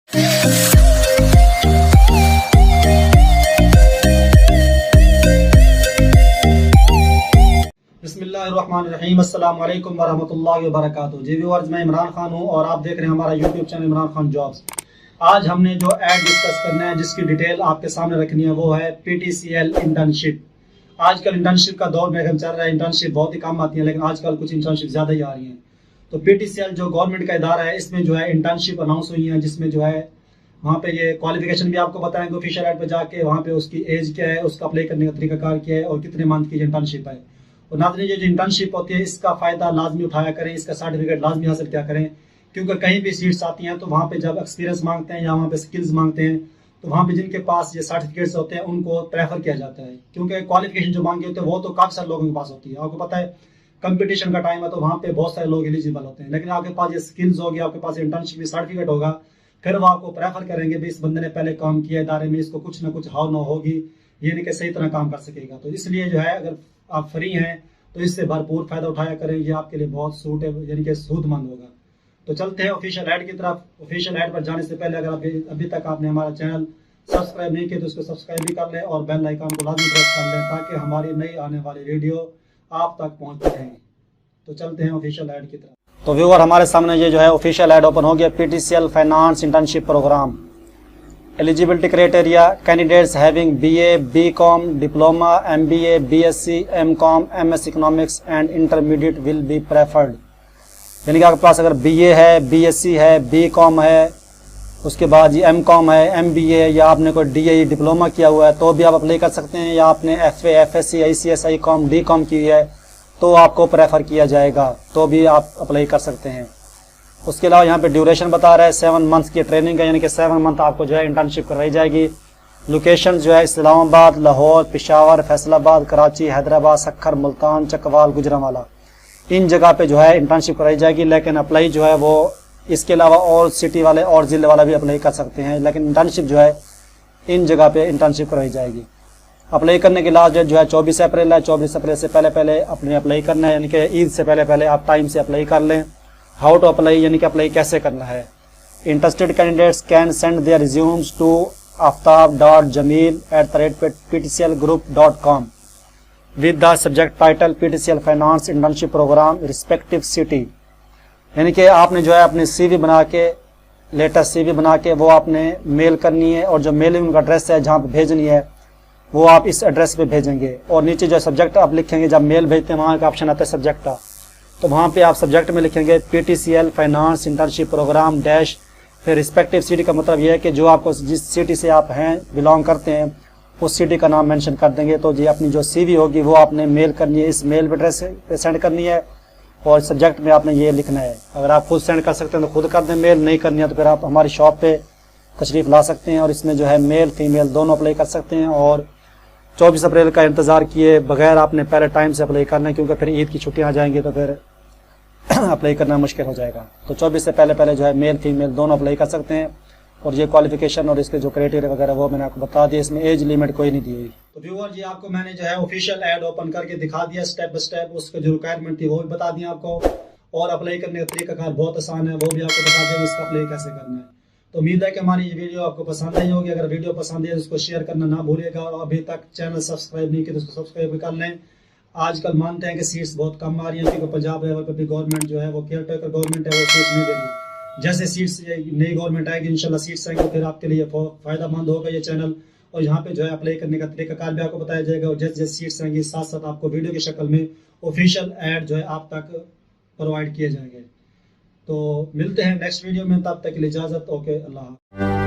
बिस्मिल्लाहिर्रहमानिर्रहीम, अस्सलाम वालेकुम वरहमतुल्लाहि वबरकातुहू। जी व्यूअर्स, मैं इमरान खान हूँ और आप देख रहे हैं हमारा YouTube channel Imran Khan jobs. आज हमने जो ऐड डिस्कस करना है, जिसकी डिटेल आपके सामने रखनी है, वो है PTCL इंटर्नशिप। आजकल इंटर्नशिप का दौर में चल रहा है। इंटर्नशिप बहुत ही कम आती है, लेकिन आजकल कुछ इंटर्नशिप ज़्यादा ही आ रही हैं। तो PTCL जो गवर्नमेंट का इदारा है, इसमें जो है इंटर्नशिप अनाउंस हुई है, जिसमें जो है वहाँ पे ये क्वालिफिकेशन भी आपको बताएंगे ऑफिशियल ऐड पे जाके। वहाँ पे उसकी एज क्या है, उसका अप्लाई करने का तरीकाकार क्या है और कितने मंथ की इंटर्नशिप है। और नाज़रीन, ये जो इंटर्नशिप होती है, इसका फ़ायदा लाजमी उठाया करें, इसका सर्टिफिकेट लाजमी हासिल किया करें, क्योंकि कहीं भी सीट्स आती हैं तो वहाँ पे जब एक्सपीरियंस मांगते हैं या वहाँ पे स्किल्स मांगते हैं, तो वहाँ पे जिनके पास ये सर्टिफिकेट्स होते हैं उनको प्रेफर किया जाता है, क्योंकि क्वालिफिकेशन जो मांगी होती है वो तो काफ़ी सारे लोगों के पास होती है। आपको पता है कंपटीशन का टाइम है, तो वहाँ पे बहुत सारे लोग एलिजिबल होते हैं, लेकिन आपके पास ये स्किल्स होगी, आपके पास इंटर्नशिप सर्टिफिकेट होगा, फिर वो आपको प्रेफर करेंगे भी इस बंदे ने पहले काम किया इदारे में, इसको कुछ ना कुछ हाव ना होगी, ये नहीं कि सही तरह काम कर सकेगा। तो इसलिए जो है, अगर आप फ्री हैं तो इससे भरपूर फायदा उठाया करें, ये आपके लिए बहुत सूटेबल यानी कि सूदमंद होगा। तो चलते हैं ऑफिशियल ऐड की तरफ। ऑफिशियल ऐड पर जाने से पहले अगर अभी तक आपने हमारा चैनल सब्सक्राइब नहीं किया तो उसको सब्सक्राइब भी कर लें और बेल आइकन को लाजमी प्रेस कर लें, ताकि हमारी नई आने वाली वीडियो आप तक पहुंचती रहें। तो चलते हैं ऑफिशियल ऐड की तरफ। तो व्यूअर, हमारे सामने ये जो है ऑफिशियल ऐड ओपन हो गया। PTCL finance internship programme. Eligibility criteria: candidates having BA, BCom, diploma, MBA, BSc, MCom, MS economics and intermediate will be preferred. यानी कि आपके पास अगर BA है, BSc है, BCom है, उसके बाद ये MCom है, MBA, या आपने कोई DAE डिप्लोमा किया हुआ है तो भी आप अप्लाई कर सकते हैं, या आपने FA, FSc, ICS, ICOM, DCom की है तो आपको प्रेफर किया जाएगा, तो भी आप अप्लाई कर सकते हैं। उसके अलावा यहाँ पे ड्यूरेशन बता रहा है 7 मंथ्स की ट्रेनिंग है, यानी कि 7 मंथ आपको जो है इंटर्नशिप करवाई जाएगी। लोकेशन जो है इस्लामाबाद, लाहौर, पेशावर, फैसलाबाद, कराची, हैदराबाद, सक्खर, मुल्तान, चकवाल, गुजरांवाला, इन जगह पे जो है इंटर्नशिप कराई जाएगी। लेकिन अप्लाई जो है वो इसके अलावा और सिटी वाले और ज़िले वाला भी अप्लाई कर सकते हैं, लेकिन इंटर्नशिप जो है इन जगह पे इंटर्नशिप कराई जाएगी। अप्लाई करने की लास्ट डेट जो है 24 अप्रैल है। 24 अप्रैल से पहले पहले अपने अप्लाई करना है, यानी कि ईद से पहले पहले आप टाइम से अप्लाई कर लें। हाउ टू अप्लाई, यानी कि अप्लाई कैसे करना है। Interested candidates can send their resumes to aftab.jamil@ptclgroup.com with the subject title PTCL finance internship programme respective city. यानी कि आपने जो है अपनी CV बना के, लेटेस्ट CV बना के वो आपने मेल करनी है, और जो मेलिंग एड्रेस है जहाँ पे भेजनी है वो आप इस एड्रेस पे भेजेंगे। और नीचे जो सब्जेक्ट आप लिखेंगे, जब मेल भेजते हैं वहाँ का ऑप्शन आता है सब्जेक्ट का, तो वहाँ पे आप सब्जेक्ट में लिखेंगे PTCL finance internship programme dash, फिर रिस्पेक्टिव सिटी का मतलब यह है कि जो आपको जिस सिटी से आप हैं बिलोंग करते हैं उस सिटी का नाम मेंशन कर देंगे। तो जी अपनी जो CV होगी वो आपने मेल करनी है, इस मेल एड्रेस पे सेंड करनी है, और सब्जेक्ट में आपने ये लिखना है। अगर आप खुद सेंड कर सकते हैं तो खुद कर दें, मेल नहीं करनी है तो फिर आप हमारी शॉप पे तशरीफ़ ला सकते हैं, और इसमें जो है मेल फीमेल दोनों अप्लाई कर सकते हैं। और 24 अप्रैल का इंतज़ार किए बगैर आपने पहले टाइम से अप्लाई करना है, क्योंकि फिर ईद की छुट्टियाँ आ जाएंगी तो फिर अप्लाई करना मुश्किल हो जाएगा। तो 24 से पहले पहले जो है मेल फीमेल दोनों अप्लाई कर सकते हैं। और ये क्वालिफिकेशन और इसके जो क्राइटेरिया वगैरह वो मैंने आपको बता दिया, इसमें एज लिमिट कोई नहीं दी हुई। तो व्यूअर जी, आपको मैंने जो है ऑफिशियल ऐड ओपन करके दिखा दिया स्टेप बाय स्टेप, उसका जो रिक्वायरमेंट थी वो भी बता दिया आपको, और अप्लाई करने का तरीकाकार बहुत आसान है, वो भी आपको बता देंगे इसका अप्लाई कैसे करना है। तो उम्मीद है कि हमारी ये वीडियो आपको पसंद आई होगी। अगर वीडियो पसंद है तो उसको शेयर करना ना भूलिएगा, और अभी तक चैनल सब्सक्राइब नहीं किया तो उसको सब्सक्राइब भी कर लें। आजकल मानते हैं कि सीट्स बहुत कम आ रही हैं, क्योंकि पंजाब लेवल पर भी गवर्नमेंट जो है वो केयर टेकर गवर्नमेंट है, वो सीट्स नहीं दे रही। जैसे सीट्स नई गवर्नमेंट आएगी, इंशाल्लाह सीट्स आएंगे, फिर आपके लिए फ़ायदेमंद होगा ये चैनल। और यहाँ पे जो है अप्लाई करने का तरीकाकार भी आपको बताया जाएगा, और जैसे जैसे सीट्स आएंगी साथ साथ आपको वीडियो की शक्ल में ऑफिशियल ऐड जो है आप तक प्रोवाइड किए जाएंगे। तो मिलते हैं नेक्स्ट वीडियो में, तब तक के लिए इजाज़त। ओके, अल्लाह।